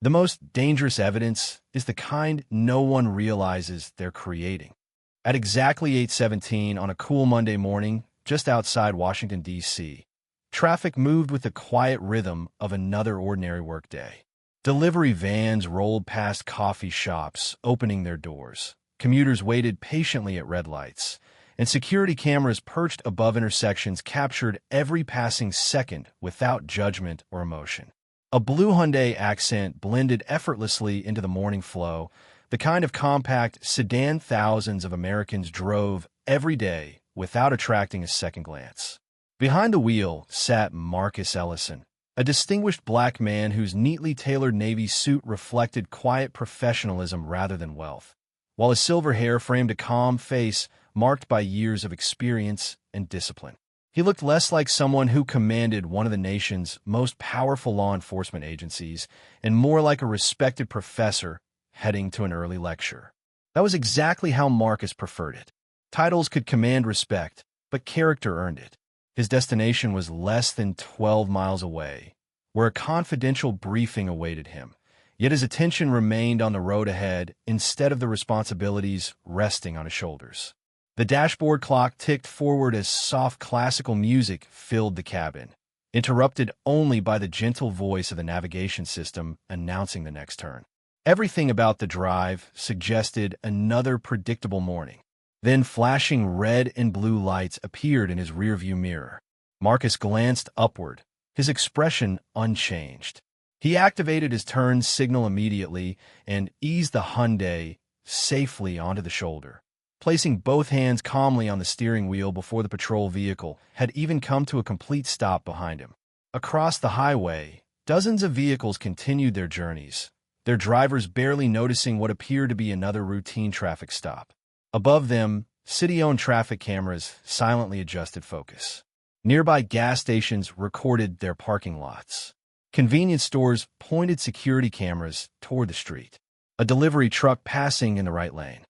The most dangerous evidence is the kind no one realizes they're creating. At exactly 8:17 on a cool Monday morning, just outside Washington, D.C., traffic moved with the quiet rhythm of another ordinary workday. Delivery vans rolled past coffee shops, opening their doors. Commuters waited patiently at red lights, and security cameras perched above intersections captured every passing second without judgment or emotion. A blue Hyundai Accent blended effortlessly into the morning flow, the kind of compact sedan thousands of Americans drove every day without attracting a second glance. Behind the wheel sat Marcus Ellison, a distinguished black man whose neatly tailored navy suit reflected quiet professionalism rather than wealth, while his silver hair framed a calm face marked by years of experience and discipline. He looked less like someone who commanded one of the nation's most powerful law enforcement agencies and more like a respected professor heading to an early lecture. That was exactly how Marcus preferred it. Titles could command respect, but character earned it. His destination was less than 12 miles away, where a confidential briefing awaited him, yet his attention remained on the road ahead instead of the responsibilities resting on his shoulders. The dashboard clock ticked forward as soft classical music filled the cabin, interrupted only by the gentle voice of the navigation system announcing the next turn. Everything about the drive suggested another predictable morning. Then flashing red and blue lights appeared in his rearview mirror. Marcus glanced upward, his expression unchanged. He activated his turn signal immediately and eased the Hyundai safely onto the shoulder, placing both hands calmly on the steering wheel before the patrol vehicle had even come to a complete stop behind him. Across the highway, dozens of vehicles continued their journeys, their drivers barely noticing what appeared to be another routine traffic stop. Above them, city-owned traffic cameras silently adjusted focus. Nearby gas stations recorded their parking lots. Convenience stores pointed security cameras toward the street. A delivery truck passing in the right lane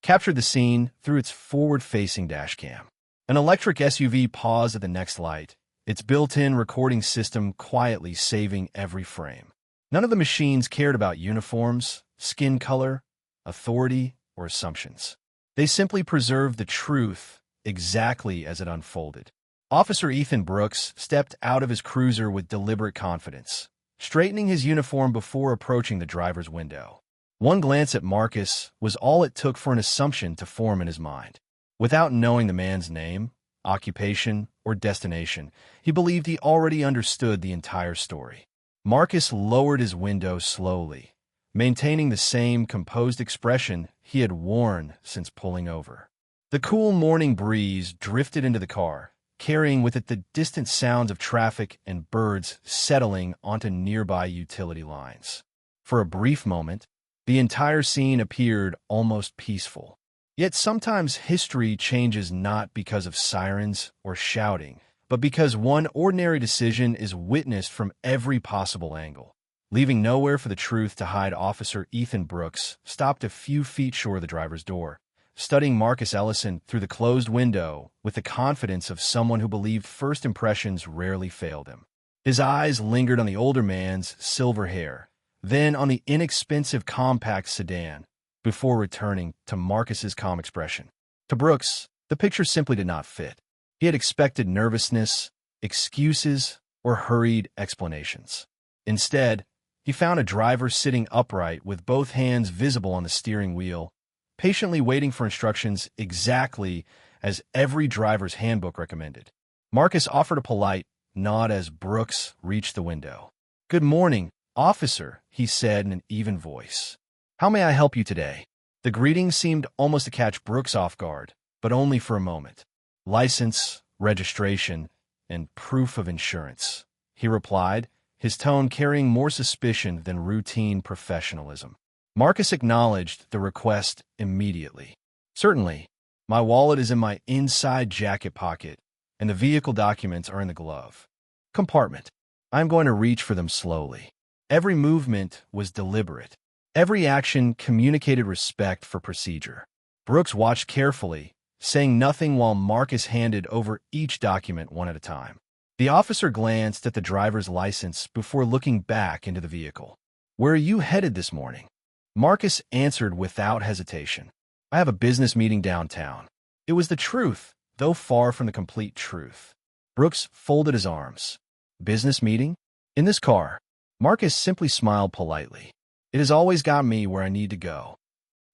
captured the scene through its forward-facing dashcam. An electric SUV paused at the next light, its built-in recording system quietly saving every frame. None of the machines cared about uniforms, skin color, authority, or assumptions. They simply preserved the truth exactly as it unfolded. Officer Ethan Brooks stepped out of his cruiser with deliberate confidence, straightening his uniform before approaching the driver's window. One glance at Marcus was all it took for an assumption to form in his mind. Without knowing the man's name, occupation, or destination, he believed he already understood the entire story. Marcus lowered his window slowly, maintaining the same composed expression he had worn since pulling over. The cool morning breeze drifted into the car, carrying with it the distant sounds of traffic and birds settling onto nearby utility lines. For a brief moment, the entire scene appeared almost peaceful. Yet sometimes history changes not because of sirens or shouting, but because one ordinary decision is witnessed from every possible angle. Leaving nowhere for the truth to hide, Officer Ethan Brooks stopped a few feet short of the driver's door, studying Marcus Ellison through the closed window with the confidence of someone who believed first impressions rarely failed him. His eyes lingered on the older man's silver hair, then on the inexpensive compact sedan, before returning to Marcus's calm expression. To Brooks, the picture simply did not fit. He had expected nervousness, excuses, or hurried explanations. Instead, he found a driver sitting upright with both hands visible on the steering wheel, patiently waiting for instructions exactly as every driver's handbook recommended. Marcus offered a polite nod as Brooks reached the window. "Good morning, officer," he said in an even voice. "How may I help you today?" The greeting seemed almost to catch Brooks off guard, but only for a moment. "License, registration, and proof of insurance," he replied, his tone carrying more suspicion than routine professionalism. Marcus acknowledged the request immediately. "Certainly. My wallet is in my inside jacket pocket, and the vehicle documents are in the glove compartment. I am going to reach for them slowly." Every movement was deliberate. Every action communicated respect for procedure. Brooks watched carefully, saying nothing while Marcus handed over each document one at a time. The officer glanced at the driver's license before looking back into the vehicle. "Where are you headed this morning?" Marcus answered without hesitation. "I have a business meeting downtown." It was the truth, though far from the complete truth. Brooks folded his arms. "Business meeting? In this car?" Marcus simply smiled politely. "It has always got me where I need to go."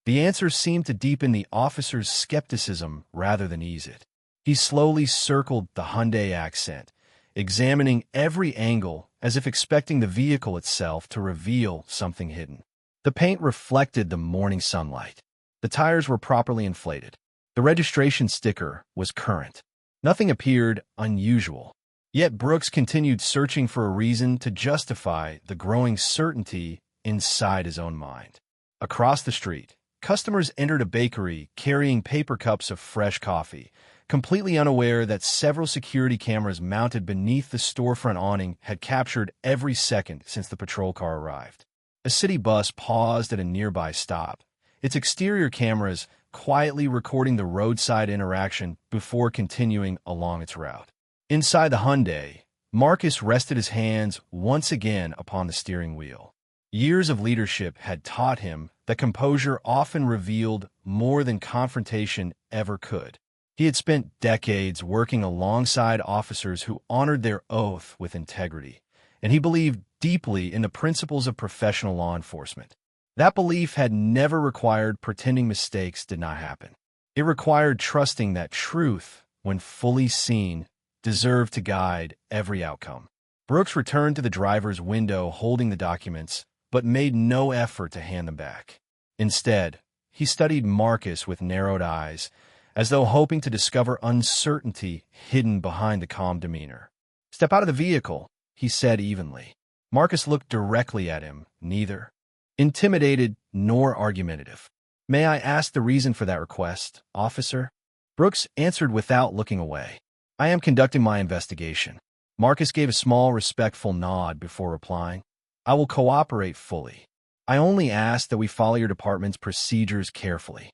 The answer seemed to deepen the officer's skepticism rather than ease it. He slowly circled the Hyundai Accent, examining every angle as if expecting the vehicle itself to reveal something hidden. The paint reflected the morning sunlight. The tires were properly inflated. The registration sticker was current. Nothing appeared unusual. Yet Brooks continued searching for a reason to justify the growing certainty inside his own mind. Across the street, customers entered a bakery carrying paper cups of fresh coffee, completely unaware that several security cameras mounted beneath the storefront awning had captured every second since the patrol car arrived. A city bus paused at a nearby stop, its exterior cameras quietly recording the roadside interaction before continuing along its route. Inside the Hyundai, Marcus rested his hands once again upon the steering wheel. Years of leadership had taught him that composure often revealed more than confrontation ever could. He had spent decades working alongside officers who honored their oath with integrity, and he believed deeply in the principles of professional law enforcement. That belief had never required pretending mistakes did not happen. It required trusting that truth, when fully seen, deserved to guide every outcome. Brooks returned to the driver's window holding the documents, but made no effort to hand them back. Instead, he studied Marcus with narrowed eyes, as though hoping to discover uncertainty hidden behind the calm demeanor. "Step out of the vehicle," he said evenly. Marcus looked directly at him, neither intimidated nor argumentative. "May I ask the reason for that request, officer?" Brooks answered without looking away. "I am conducting my investigation." Marcus gave a small, respectful nod before replying. "I will cooperate fully. I only ask that we follow your department's procedures carefully."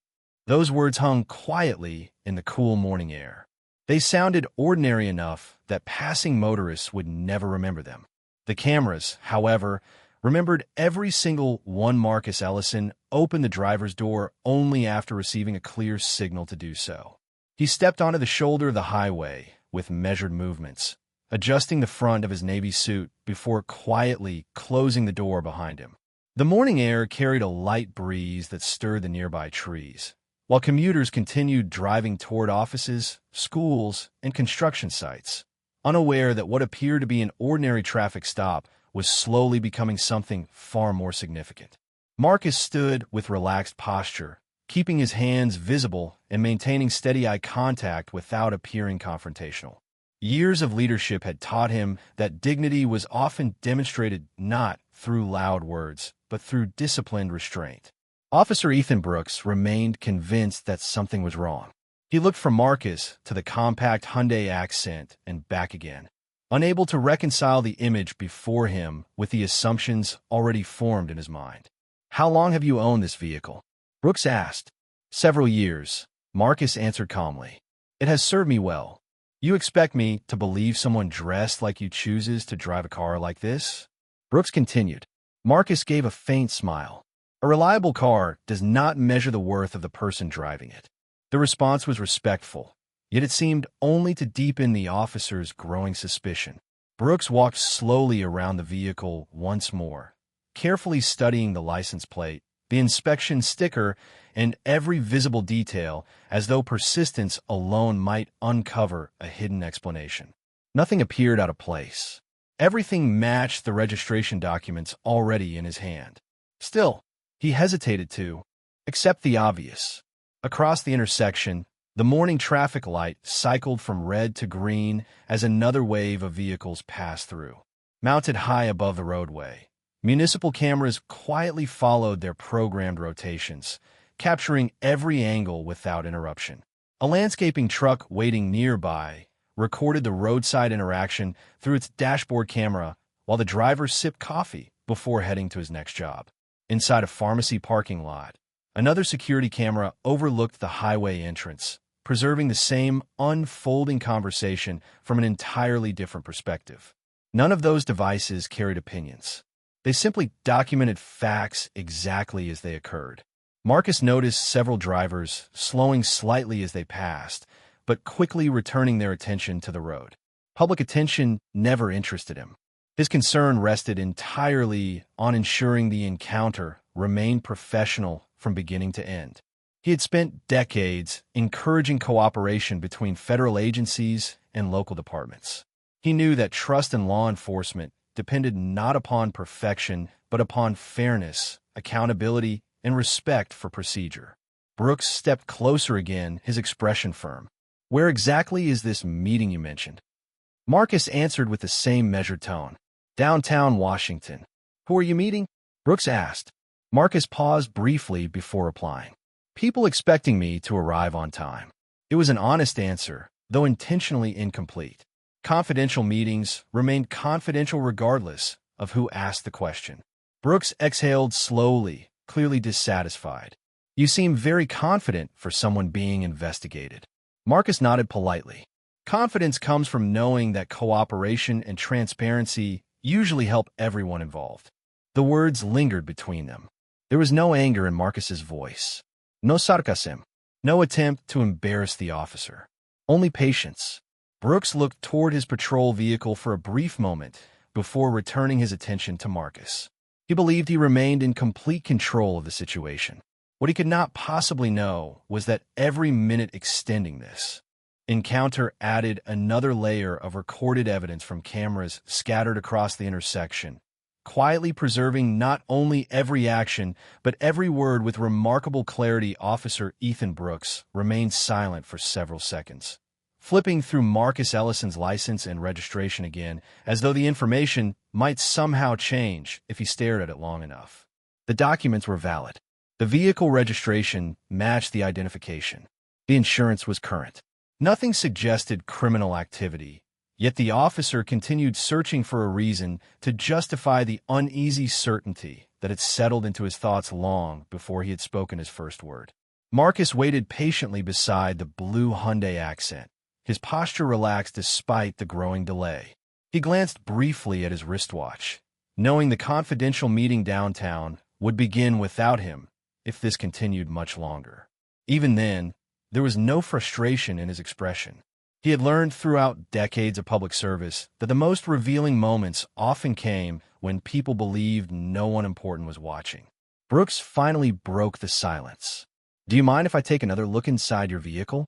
Those words hung quietly in the cool morning air. They sounded ordinary enough that passing motorists would never remember them. The cameras, however, remembered every single one. Marcus Ellison opened the driver's door only after receiving a clear signal to do so. He stepped onto the shoulder of the highway with measured movements, adjusting the front of his navy suit before quietly closing the door behind him. The morning air carried a light breeze that stirred the nearby trees, while commuters continued driving toward offices, schools, and construction sites, unaware that what appeared to be an ordinary traffic stop was slowly becoming something far more significant. Marcus stood with relaxed posture, keeping his hands visible and maintaining steady eye contact without appearing confrontational. Years of leadership had taught him that dignity was often demonstrated not through loud words, but through disciplined restraint. Officer Ethan Brooks remained convinced that something was wrong. He looked from Marcus to the compact Hyundai Accent and back again, unable to reconcile the image before him with the assumptions already formed in his mind. "How long have you owned this vehicle?" Brooks asked. "Several years," Marcus answered calmly. "It has served me well." "You expect me to believe someone dressed like you chooses to drive a car like this?" Brooks continued. Marcus gave a faint smile. "A reliable car does not measure the worth of the person driving it." The response was respectful, yet it seemed only to deepen the officer's growing suspicion. Brooks walked slowly around the vehicle once more, carefully studying the license plate, the inspection sticker, and every visible detail, as though persistence alone might uncover a hidden explanation. Nothing appeared out of place. Everything matched the registration documents already in his hand. Still, he hesitated to accept the obvious. Across the intersection, the morning traffic light cycled from red to green as another wave of vehicles passed through. Mounted high above the roadway, municipal cameras quietly followed their programmed rotations, capturing every angle without interruption. A landscaping truck waiting nearby recorded the roadside interaction through its dashboard camera while the driver sipped coffee before heading to his next job. Inside a pharmacy parking lot, another security camera overlooked the highway entrance, preserving the same unfolding conversation from an entirely different perspective. None of those devices carried opinions. They simply documented facts exactly as they occurred. Marcus noticed several drivers slowing slightly as they passed, but quickly returning their attention to the road. Public attention never interested him. His concern rested entirely on ensuring the encounter remained professional from beginning to end. He had spent decades encouraging cooperation between federal agencies and local departments. He knew that trust in law enforcement depended not upon perfection, but upon fairness, accountability, and respect for procedure. Brooks stepped closer again, his expression firm. "Where exactly is this meeting you mentioned?" Marcus answered with the same measured tone. "Downtown Washington." "Who are you meeting?" Brooks asked. Marcus paused briefly before replying. "People expecting me to arrive on time." It was an honest answer, though intentionally incomplete. Confidential meetings remained confidential regardless of who asked the question. Brooks exhaled slowly, clearly dissatisfied. "You seem very confident for someone being investigated." Marcus nodded politely. Confidence comes from knowing that cooperation and transparency usually help everyone involved. The words lingered between them. There was no anger in Marcus's voice. No sarcasm. No attempt to embarrass the officer. Only patience. Brooks looked toward his patrol vehicle for a brief moment before returning his attention to Marcus. He believed he remained in complete control of the situation. What he could not possibly know was that every minute extending this encounter added another layer of recorded evidence from cameras scattered across the intersection, quietly preserving not only every action, but every word with remarkable clarity. Officer Ethan Brooks remained silent for several seconds, flipping through Marcus Ellison's license and registration again, as though the information might somehow change if he stared at it long enough. The documents were valid. The vehicle registration matched the identification. The insurance was current. Nothing suggested criminal activity, yet the officer continued searching for a reason to justify the uneasy certainty that had settled into his thoughts long before he had spoken his first word. Marcus waited patiently beside the blue Hyundai Accent, his posture relaxed despite the growing delay. He glanced briefly at his wristwatch, knowing the confidential meeting downtown would begin without him if this continued much longer. Even then, there was no frustration in his expression. He had learned throughout decades of public service that the most revealing moments often came when people believed no one important was watching. Brooks finally broke the silence. "Do you mind if I take another look inside your vehicle?"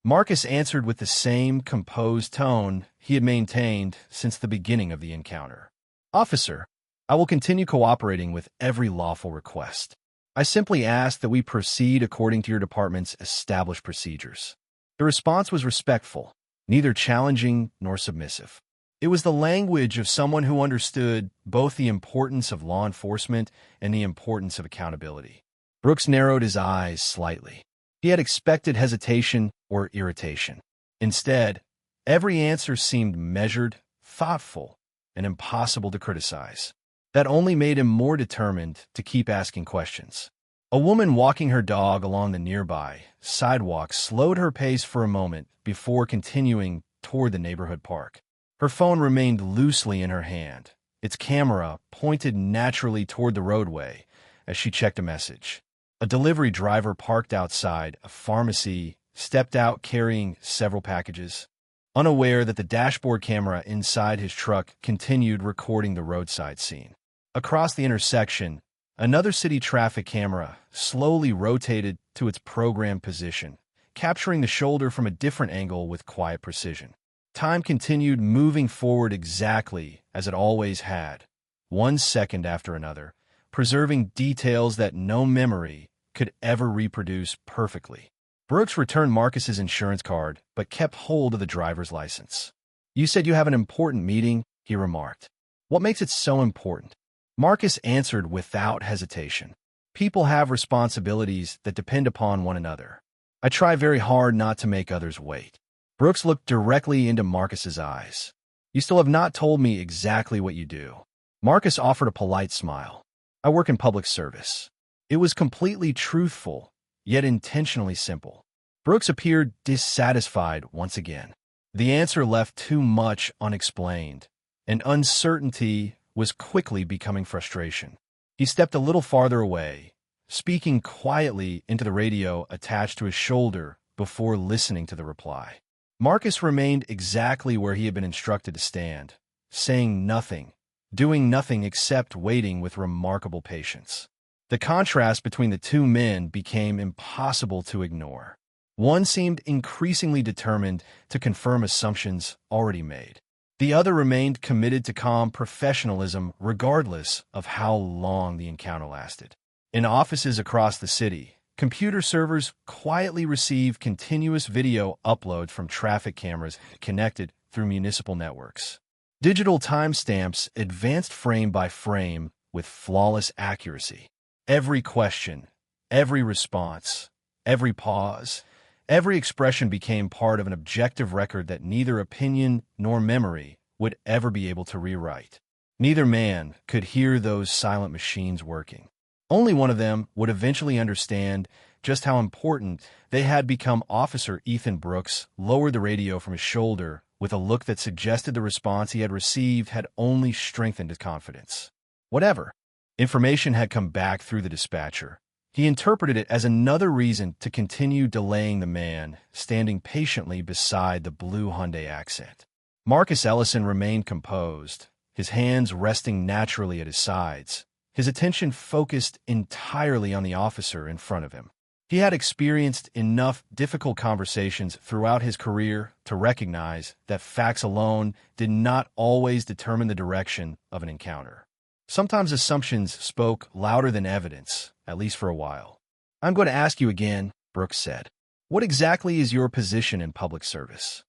Marcus answered with the same composed tone he had maintained since the beginning of the encounter. "Officer, I will continue cooperating with every lawful request. I simply ask that we proceed according to your department's established procedures." The response was respectful, neither challenging nor submissive. It was the language of someone who understood both the importance of law enforcement and the importance of accountability. Brooks narrowed his eyes slightly. He had expected hesitation or irritation. Instead, every answer seemed measured, thoughtful, and impossible to criticize. That only made him more determined to keep asking questions. A woman walking her dog along the nearby sidewalk slowed her pace for a moment before continuing toward the neighborhood park. Her phone remained loosely in her hand, its camera pointed naturally toward the roadway as she checked a message. A delivery driver parked outside a pharmacy stepped out carrying several packages, unaware that the dashboard camera inside his truck continued recording the roadside scene. Across the intersection, another city traffic camera slowly rotated to its programmed position, capturing the shoulder from a different angle with quiet precision. Time continued moving forward exactly as it always had, 1 second after another, preserving details that no memory could ever reproduce perfectly. Brooks returned Marcus's insurance card, but kept hold of the driver's license. "You said you have an important meeting," he remarked. "What makes it so important?" Marcus answered without hesitation. "People have responsibilities that depend upon one another. I try very hard not to make others wait." Brooks looked directly into Marcus's eyes. "You still have not told me exactly what you do." Marcus offered a polite smile. "I work in public service." It was completely truthful, yet intentionally simple. Brooks appeared dissatisfied once again. The answer left too much unexplained, and uncertainty was quickly becoming frustration. He stepped a little farther away, speaking quietly into the radio attached to his shoulder before listening to the reply. Marcus remained exactly where he had been instructed to stand, saying nothing, doing nothing except waiting with remarkable patience. The contrast between the two men became impossible to ignore. One seemed increasingly determined to confirm assumptions already made. The other remained committed to calm professionalism regardless of how long the encounter lasted. In offices across the city, computer servers quietly receive continuous video uploads from traffic cameras connected through municipal networks. Digital timestamps advanced frame by frame with flawless accuracy. Every question, every response, every pause, every expression became part of an objective record that neither opinion nor memory would ever be able to rewrite. Neither man could hear those silent machines working. Only one of them would eventually understand just how important they had become. Officer Ethan Brooks lowered the radio from his shoulder with a look that suggested the response he had received had only strengthened his confidence. Whatever information had come back through the dispatcher, he interpreted it as another reason to continue delaying the man standing patiently beside the blue Hyundai Accent. Marcus Ellison remained composed, his hands resting naturally at his sides, his attention focused entirely on the officer in front of him. He had experienced enough difficult conversations throughout his career to recognize that facts alone did not always determine the direction of an encounter. Sometimes assumptions spoke louder than evidence, at least for a while. "I'm going to ask you again," Brooks said. "What exactly is your position in public service?"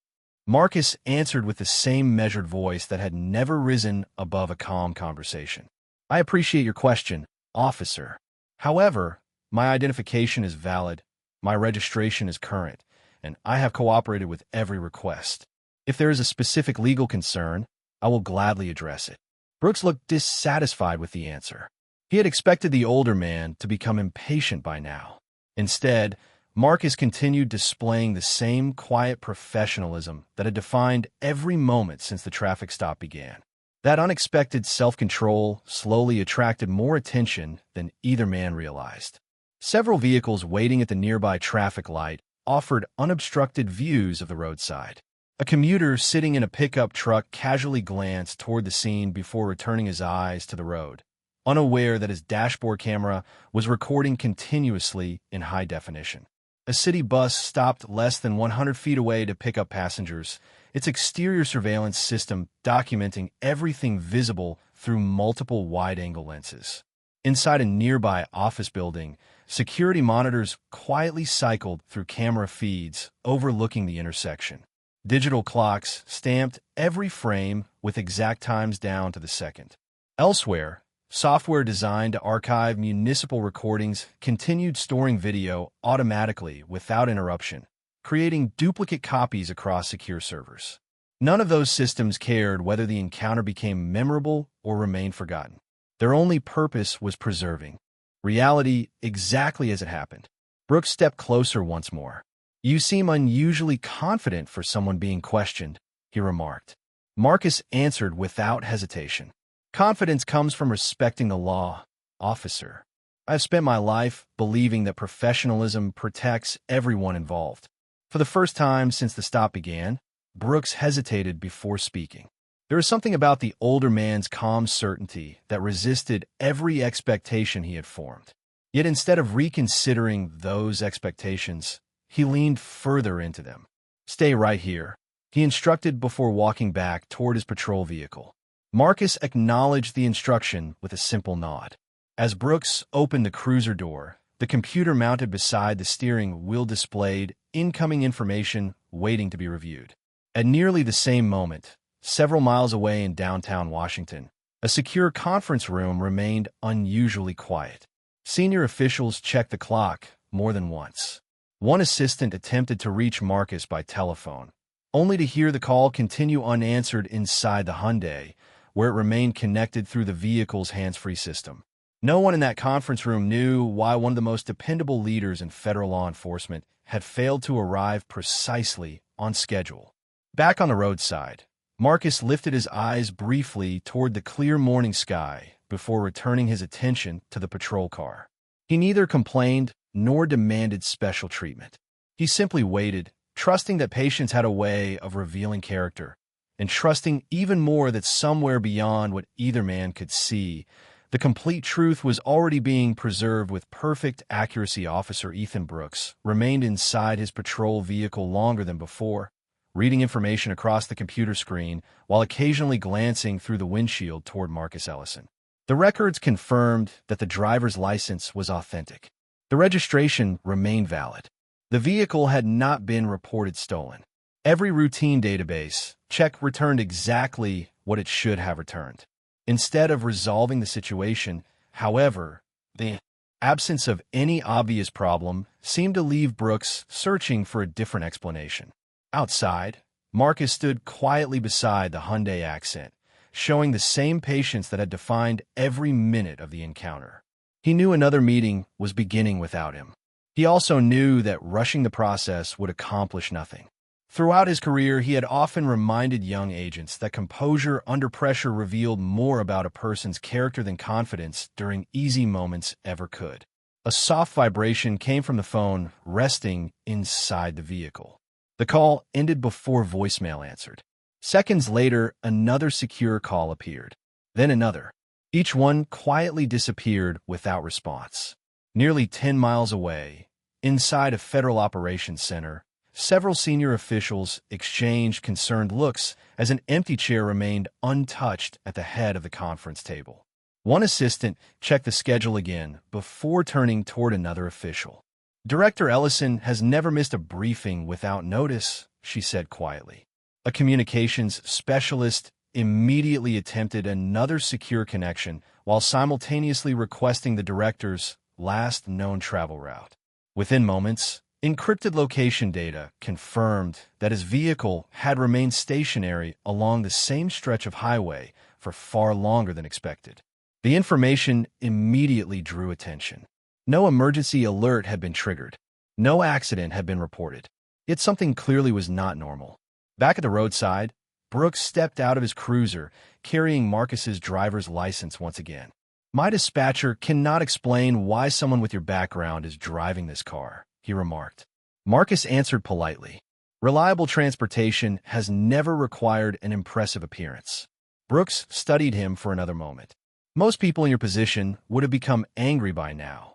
Marcus answered with the same measured voice that had never risen above a calm conversation. "I appreciate your question, officer. However, my identification is valid, my registration is current, and I have cooperated with every request. If there is a specific legal concern, I will gladly address it." Brooks looked dissatisfied with the answer. He had expected the older man to become impatient by now. Instead, Marcus continued displaying the same quiet professionalism that had defined every moment since the traffic stop began. That unexpected self-control slowly attracted more attention than either man realized. Several vehicles waiting at the nearby traffic light offered unobstructed views of the roadside. A commuter sitting in a pickup truck casually glanced toward the scene before returning his eyes to the road, unaware that his dashboard camera was recording continuously in high definition. A city bus stopped less than 100 feet away to pick up passengers, its exterior surveillance system documenting everything visible through multiple wide-angle lenses. Inside a nearby office building, security monitors quietly cycled through camera feeds overlooking the intersection. Digital clocks stamped every frame with exact times down to the second. Elsewhere, software designed to archive municipal recordings continued storing video automatically without interruption, creating duplicate copies across secure servers. None of those systems cared whether the encounter became memorable or remained forgotten. Their only purpose was preserving reality exactly as it happened. Brooks stepped closer once more. "You seem unusually confident for someone being questioned," he remarked. Marcus answered without hesitation. "Confidence comes from respecting the law, officer. I've spent my life believing that professionalism protects everyone involved." For the first time since the stop began, Brooks hesitated before speaking. There was something about the older man's calm certainty that resisted every expectation he had formed. Yet instead of reconsidering those expectations, he leaned further into them. "Stay right here," he instructed before walking back toward his patrol vehicle. Marcus acknowledged the instruction with a simple nod. As Brooks opened the cruiser door, the computer mounted beside the steering wheel displayed incoming information waiting to be reviewed. At nearly the same moment, several miles away in downtown Washington, a secure conference room remained unusually quiet. Senior officials checked the clock more than once. One assistant attempted to reach Marcus by telephone, only to hear the call continue unanswered inside the Hyundai, where it remained connected through the vehicle's hands-free system. No one in that conference room knew why one of the most dependable leaders in federal law enforcement had failed to arrive precisely on schedule. Back on the roadside, Marcus lifted his eyes briefly toward the clear morning sky before returning his attention to the patrol car. He neither complained nor demanded special treatment. He simply waited, trusting that patience had a way of revealing character, and trusting even more that somewhere beyond what either man could see, the complete truth was already being preserved with perfect accuracy. Officer Ethan Brooks remained inside his patrol vehicle longer than before, reading information across the computer screen while occasionally glancing through the windshield toward Marcus Ellison. The records confirmed that the driver's license was authentic. The registration remained valid. The vehicle had not been reported stolen. Every routine database check returned exactly what it should have returned. Instead of resolving the situation, however, the absence of any obvious problem seemed to leave Brooks searching for a different explanation. Outside, Marcus stood quietly beside the Hyundai Accent, showing the same patience that had defined every minute of the encounter. He knew another meeting was beginning without him. He also knew that rushing the process would accomplish nothing. Throughout his career, he had often reminded young agents that composure under pressure revealed more about a person's character than confidence during easy moments ever could. A soft vibration came from the phone resting inside the vehicle. The call ended before voicemail answered. Seconds later, another secure call appeared. Then another. Each one quietly disappeared without response. Nearly 10 miles away, inside a federal operations center, several senior officials exchanged concerned looks as an empty chair remained untouched at the head of the conference table. One assistant checked the schedule again before turning toward another official. "Director Ellison has never missed a briefing without notice," she said quietly. A communications specialist immediately attempted another secure connection while simultaneously requesting the director's last known travel route. Within moments, encrypted location data confirmed that his vehicle had remained stationary along the same stretch of highway for far longer than expected. The information immediately drew attention. No emergency alert had been triggered. No accident had been reported. Yet something clearly was not normal. Back at the roadside, Brooks stepped out of his cruiser, carrying Marcus's driver's license once again. "My dispatcher cannot explain why someone with your background is driving this car," he remarked. Marcus answered politely. "Reliable transportation has never required an impressive appearance." Brooks studied him for another moment. "Most people in your position would have become angry by now."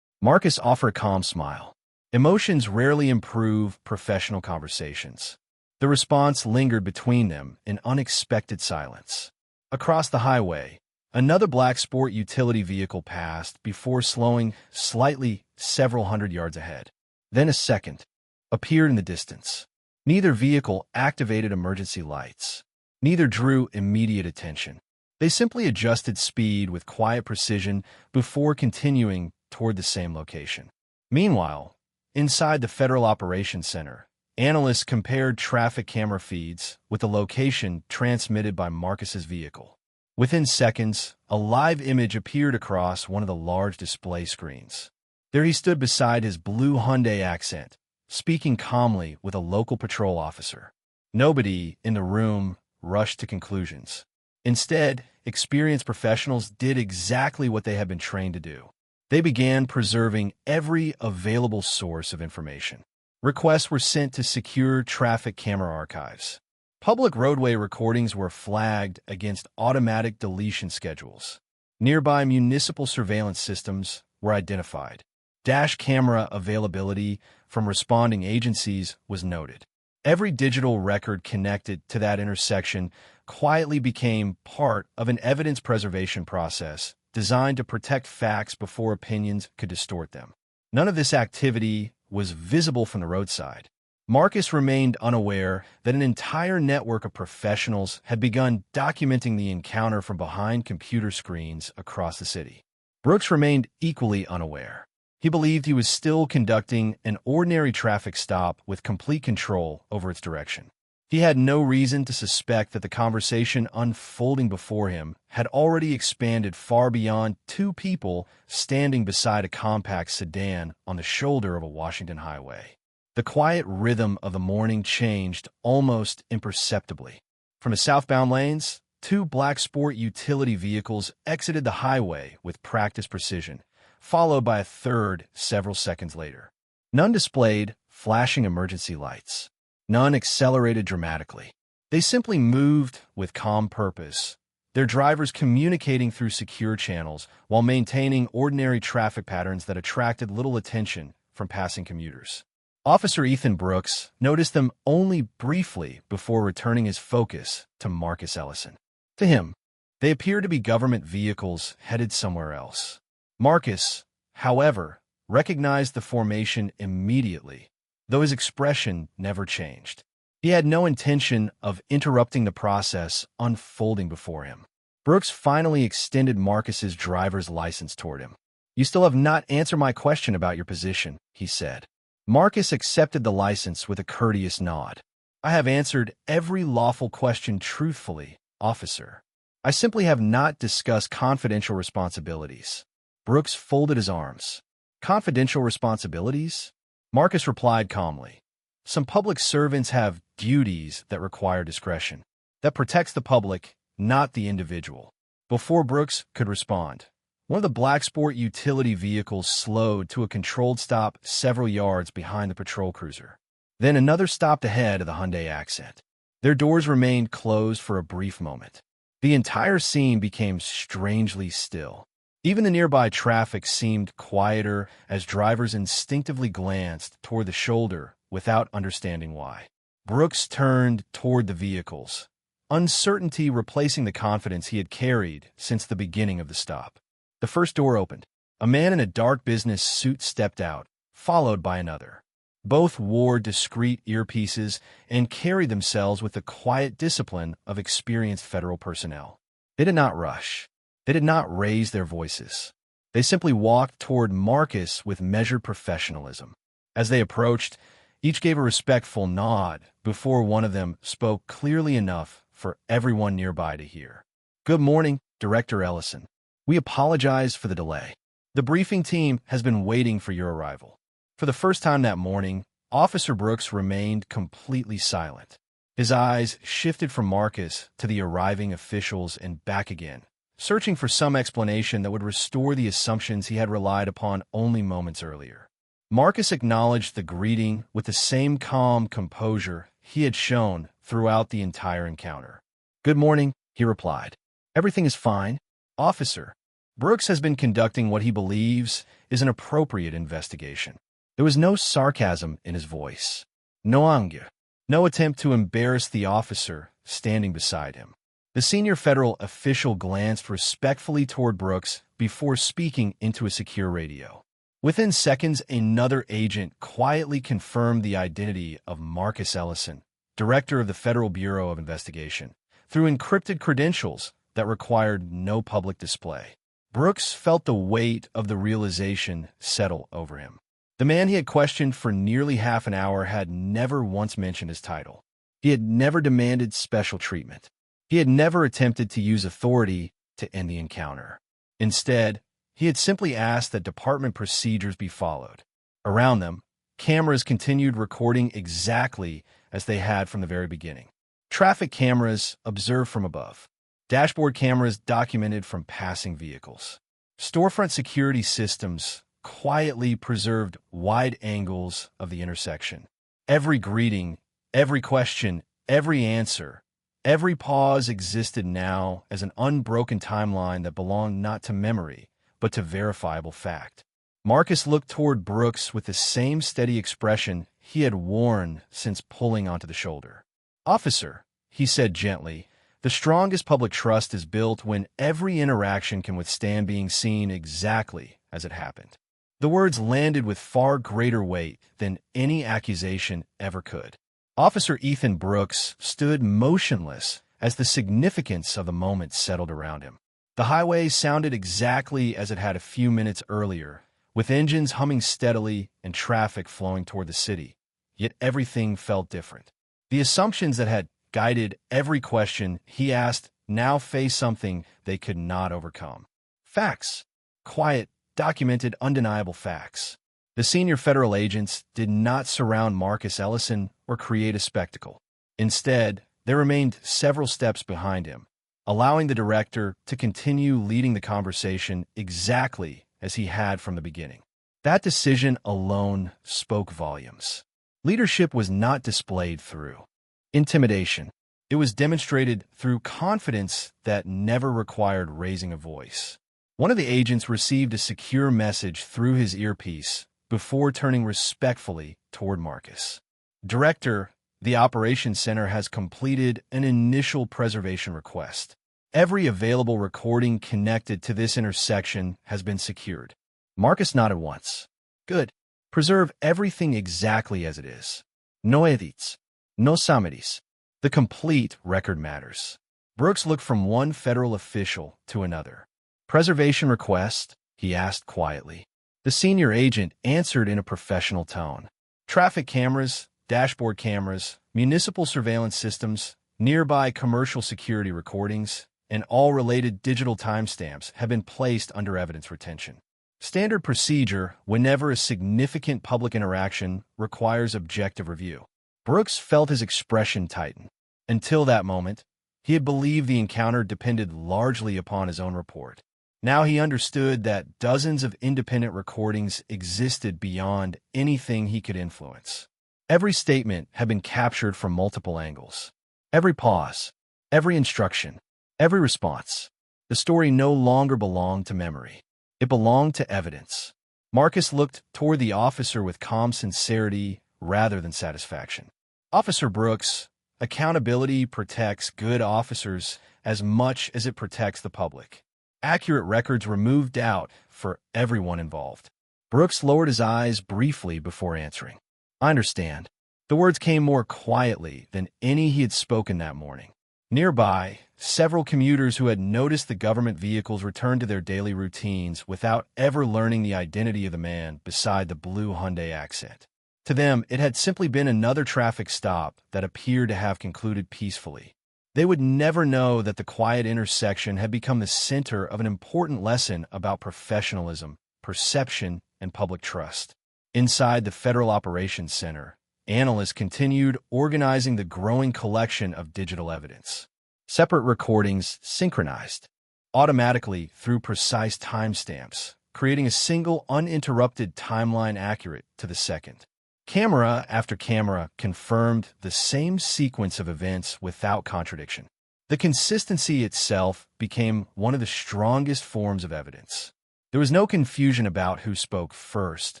Marcus offered a calm smile. Emotions rarely improve professional conversations. The response lingered between them in unexpected silence. Across the highway, another black sport utility vehicle passed before slowing slightly several hundred yards ahead. Then a second appeared in the distance. Neither vehicle activated emergency lights. Neither drew immediate attention. They simply adjusted speed with quiet precision before continuing toward the same location. Meanwhile, inside the Federal Operations Center, analysts compared traffic camera feeds with the location transmitted by Marcus's vehicle. Within seconds, a live image appeared across one of the large display screens. There he stood beside his blue Hyundai Accent, speaking calmly with a local patrol officer. Nobody in the room rushed to conclusions. Instead, experienced professionals did exactly what they had been trained to do. They began preserving every available source of information. Requests were sent to secure traffic camera archives. Public roadway recordings were flagged against automatic deletion schedules. Nearby municipal surveillance systems were identified. Dash camera availability from responding agencies was noted. Every digital record connected to that intersection quietly became part of an evidence preservation process designed to protect facts before opinions could distort them. None of this activity was visible from the roadside. Marcus remained unaware that an entire network of professionals had begun documenting the encounter from behind computer screens across the city. Brooks remained equally unaware. He believed he was still conducting an ordinary traffic stop with complete control over its direction. He had no reason to suspect that the conversation unfolding before him had already expanded far beyond two people standing beside a compact sedan on the shoulder of a Washington highway. The quiet rhythm of the morning changed almost imperceptibly. From the southbound lanes, two black sport utility vehicles exited the highway with practiced precision, followed by a third several seconds later. None displayed flashing emergency lights. None accelerated dramatically. They simply moved with calm purpose, their drivers communicating through secure channels while maintaining ordinary traffic patterns that attracted little attention from passing commuters. Officer Ethan Brooks noticed them only briefly before returning his focus to Marcus Ellison. To him, they appeared to be government vehicles headed somewhere else. Marcus, however, recognized the formation immediately, though his expression never changed. He had no intention of interrupting the process unfolding before him. Brooks finally extended Marcus's driver's license toward him. "You still have not answered my question about your position," he said. Marcus accepted the license with a courteous nod. "I have answered every lawful question truthfully, officer. I simply have not discussed confidential responsibilities." Brooks folded his arms. "Confidential responsibilities?" Marcus replied calmly. "Some public servants have duties that require discretion. That protects the public, not the individual." Before Brooks could respond, one of the black sport utility vehicles slowed to a controlled stop several yards behind the patrol cruiser. Then another stopped ahead of the Hyundai Accent. Their doors remained closed for a brief moment. The entire scene became strangely still. Even the nearby traffic seemed quieter as drivers instinctively glanced toward the shoulder without understanding why. Brooks turned toward the vehicles, uncertainty replacing the confidence he had carried since the beginning of the stop. The first door opened. A man in a dark business suit stepped out, followed by another. Both wore discreet earpieces and carried themselves with the quiet discipline of experienced federal personnel. They did not rush. They did not raise their voices. They simply walked toward Marcus with measured professionalism. As they approached, each gave a respectful nod before one of them spoke clearly enough for everyone nearby to hear. "Good morning, Director Ellison. We apologize for the delay. The briefing team has been waiting for your arrival." For the first time that morning, Officer Brooks remained completely silent. His eyes shifted from Marcus to the arriving officials and back again, searching for some explanation that would restore the assumptions he had relied upon only moments earlier. Marcus acknowledged the greeting with the same calm composure he had shown throughout the entire encounter. "Good morning," he replied. "Everything is fine, officer." Brooks has been conducting what he believes is an appropriate investigation. There was no sarcasm in his voice, no anger, no attempt to embarrass the officer standing beside him. The senior federal official glanced respectfully toward Brooks before speaking into a secure radio. Within seconds, another agent quietly confirmed the identity of Marcus Ellison, director of the Federal Bureau of Investigation, through encrypted credentials that required no public display. Brooks felt the weight of the realization settle over him. The man he had questioned for nearly half an hour had never once mentioned his title. He had never demanded special treatment. He had never attempted to use authority to end the encounter. Instead, he had simply asked that department procedures be followed. Around them, cameras continued recording exactly as they had from the very beginning. Traffic cameras observed from above. Dashboard cameras documented from passing vehicles. Storefront security systems quietly preserved wide angles of the intersection. Every greeting, every question, every answer, every pause existed now as an unbroken timeline that belonged not to memory, but to verifiable fact. Marcus looked toward Brooks with the same steady expression he had worn since pulling onto the shoulder. "Officer," he said gently, "the strongest public trust is built when every interaction can withstand being seen exactly as it happened." The words landed with far greater weight than any accusation ever could. Officer Ethan Brooks stood motionless as the significance of the moment settled around him. The highway sounded exactly as it had a few minutes earlier, with engines humming steadily and traffic flowing toward the city. Yet everything felt different. The assumptions that had guided every question he asked now faced something they could not overcome. Facts. Quiet, documented, undeniable facts. The senior federal agents did not surround Marcus Ellison or create a spectacle. Instead, They remained several steps behind him, allowing the director to continue leading the conversation exactly as he had from the beginning. That decision alone spoke volumes. Leadership was not displayed through intimidation. It was demonstrated through confidence that never required raising a voice. One of the agents received a secure message through his earpiece before turning respectfully toward Marcus. Director, the operations center has completed an initial preservation request. Every available recording connected to this intersection has been secured. Marcus nodded once. Good. Preserve everything exactly as it is. No edits. No summaries. The complete record matters. Brooks looked from one federal official to another. Preservation request? He asked quietly. The senior agent answered in a professional tone. Traffic cameras, dashboard cameras, municipal surveillance systems, nearby commercial security recordings, and all related digital timestamps have been placed under evidence retention. Standard procedure whenever a significant public interaction requires objective review. Brooks felt his expression tighten. Until that moment, he had believed the encounter depended largely upon his own report. Now he understood that dozens of independent recordings existed beyond anything he could influence. Every statement had been captured from multiple angles. Every pause, every instruction, every response. The story no longer belonged to memory. It belonged to evidence. Marcus looked toward the officer with calm sincerity rather than satisfaction. Officer Brooks, accountability protects good officers as much as it protects the public. Accurate records remove doubt for everyone involved. Brooks lowered his eyes briefly before answering. I understand. The words came more quietly than any he had spoken that morning. Nearby, several commuters who had noticed the government vehicles returned to their daily routines without ever learning the identity of the man beside the blue Hyundai Accent. To them, it had simply been another traffic stop that appeared to have concluded peacefully. They would never know that the quiet intersection had become the center of an important lesson about professionalism, perception, and public trust. Inside the Federal Operations Center, analysts continued organizing the growing collection of digital evidence. Separate recordings synchronized automatically through precise timestamps, creating a single uninterrupted timeline accurate to the second. Camera after camera confirmed the same sequence of events without contradiction. The consistency itself became one of the strongest forms of evidence. There was no confusion about who spoke first,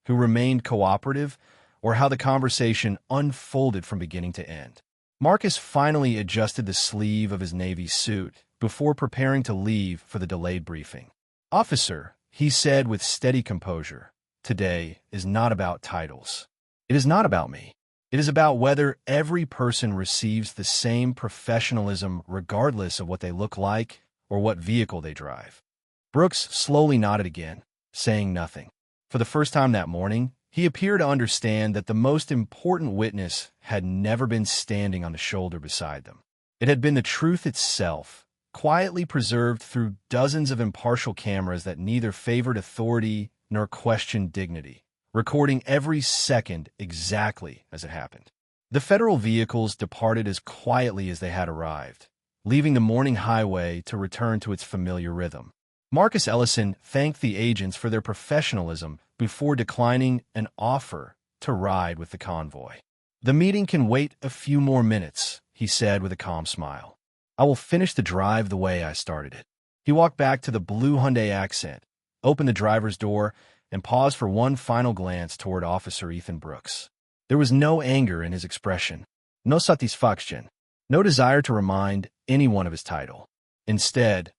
who remained cooperative, or how the conversation unfolded from beginning to end. Marcus finally adjusted the sleeve of his Navy suit before preparing to leave for the delayed briefing. Officer, he said with steady composure, today is not about titles. It is not about me. It is about whether every person receives the same professionalism regardless of what they look like or what vehicle they drive. Brooks slowly nodded again, saying nothing. For the first time that morning, he appeared to understand that the most important witness had never been standing on the shoulder beside them. It had been the truth itself, quietly preserved through dozens of impartial cameras that neither favored authority nor questioned dignity, recording every second exactly as it happened. The federal vehicles departed as quietly as they had arrived, leaving the morning highway to return to its familiar rhythm. Marcus Ellison thanked the agents for their professionalism before declining an offer to ride with the convoy. The meeting can wait a few more minutes, he said with a calm smile. I will finish the drive the way I started it. He walked back to the blue Hyundai Accent, opened the driver's door, and paused for one final glance toward Officer Ethan Brooks. There was no anger in his expression, no satisfaction, no desire to remind anyone of his title. Instead,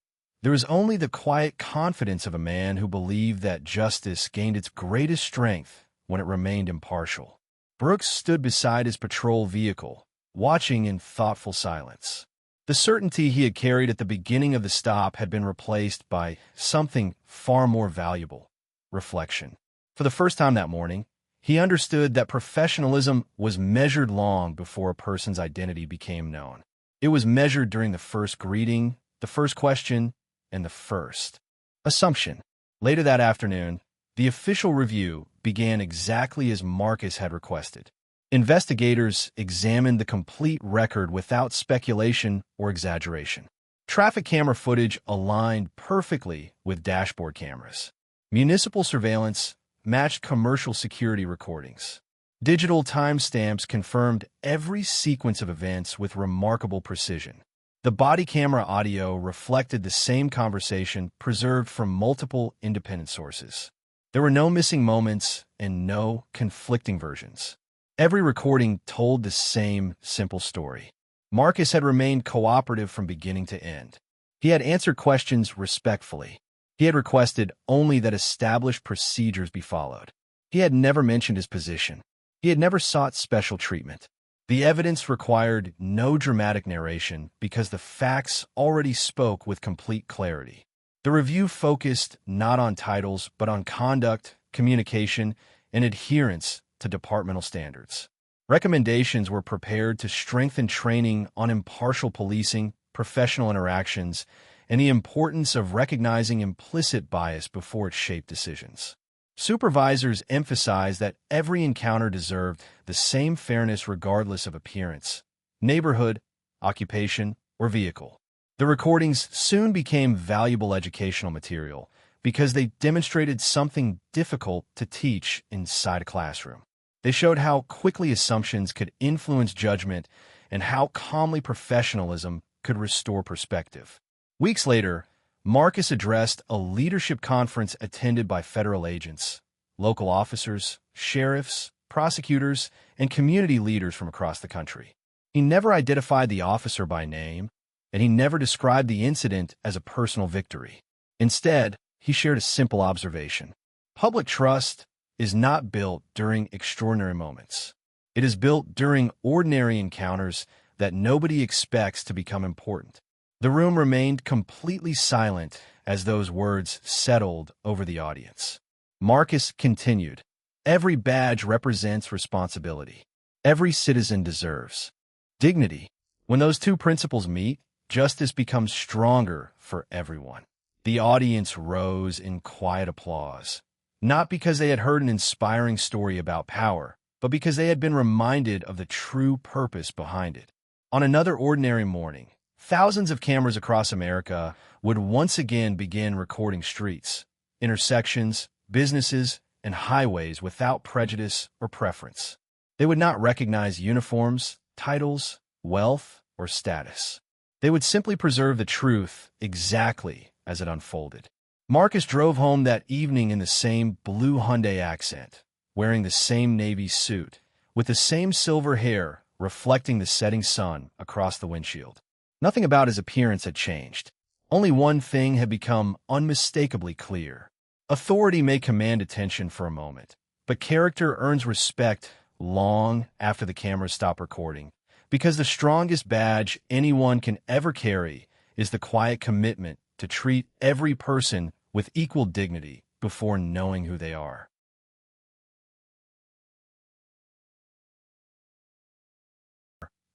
there was only the quiet confidence of a man who believed that justice gained its greatest strength when it remained impartial. Brooks stood beside his patrol vehicle, watching in thoughtful silence. The certainty he had carried at the beginning of the stop had been replaced by something far more valuable: reflection. For the first time that morning, he understood that professionalism was measured long before a person's identity became known. It was measured during the first greeting, the first question, and the first assumption. Later that afternoon, the official review began exactly as Marcus had requested. Investigators examined the complete record without speculation or exaggeration. Traffic camera footage aligned perfectly with dashboard cameras. Municipal surveillance matched commercial security recordings. Digital timestamps confirmed every sequence of events with remarkable precision. The body camera audio reflected the same conversation preserved from multiple independent sources. There were no missing moments and no conflicting versions. Every recording told the same simple story. Marcus had remained cooperative from beginning to end. He had answered questions respectfully. He had requested only that established procedures be followed. He had never mentioned his position. He had never sought special treatment. The evidence required no dramatic narration because the facts already spoke with complete clarity. The review focused not on titles but on conduct, communication, and adherence to departmental standards. Recommendations were prepared to strengthen training on impartial policing, professional interactions, and the importance of recognizing implicit bias before it shaped decisions. Supervisors emphasized that every encounter deserved the same fairness regardless of appearance, neighborhood, occupation, or vehicle. The recordings soon became valuable educational material because they demonstrated something difficult to teach inside a classroom. They showed how quickly assumptions could influence judgment and how calmly professionalism could restore perspective. Weeks later, Marcus addressed a leadership conference attended by federal agents, local officers, sheriffs, prosecutors, and community leaders from across the country. He never identified the officer by name, and he never described the incident as a personal victory. Instead, he shared a simple observation. Public trust is not built during extraordinary moments. It is built during ordinary encounters that nobody expects to become important. The room remained completely silent as those words settled over the audience. Marcus continued, "Every badge represents responsibility. Every citizen deserves dignity. When those two principles meet, justice becomes stronger for everyone." The audience rose in quiet applause, not because they had heard an inspiring story about power, but because they had been reminded of the true purpose behind it. On another ordinary morning, thousands of cameras across America would once again begin recording streets, intersections, businesses, and highways without prejudice or preference. They would not recognize uniforms, titles, wealth, or status. They would simply preserve the truth exactly as it unfolded. Marcus drove home that evening in the same blue Hyundai Accent, wearing the same navy suit, with the same silver hair reflecting the setting sun across the windshield. Nothing about his appearance had changed. Only one thing had become unmistakably clear. Authority may command attention for a moment, but character earns respect long after the cameras stop recording, because the strongest badge anyone can ever carry is the quiet commitment to treat every person with equal dignity before knowing who they are.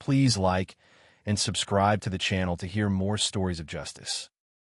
Please like and subscribe to the channel to hear more stories of justice.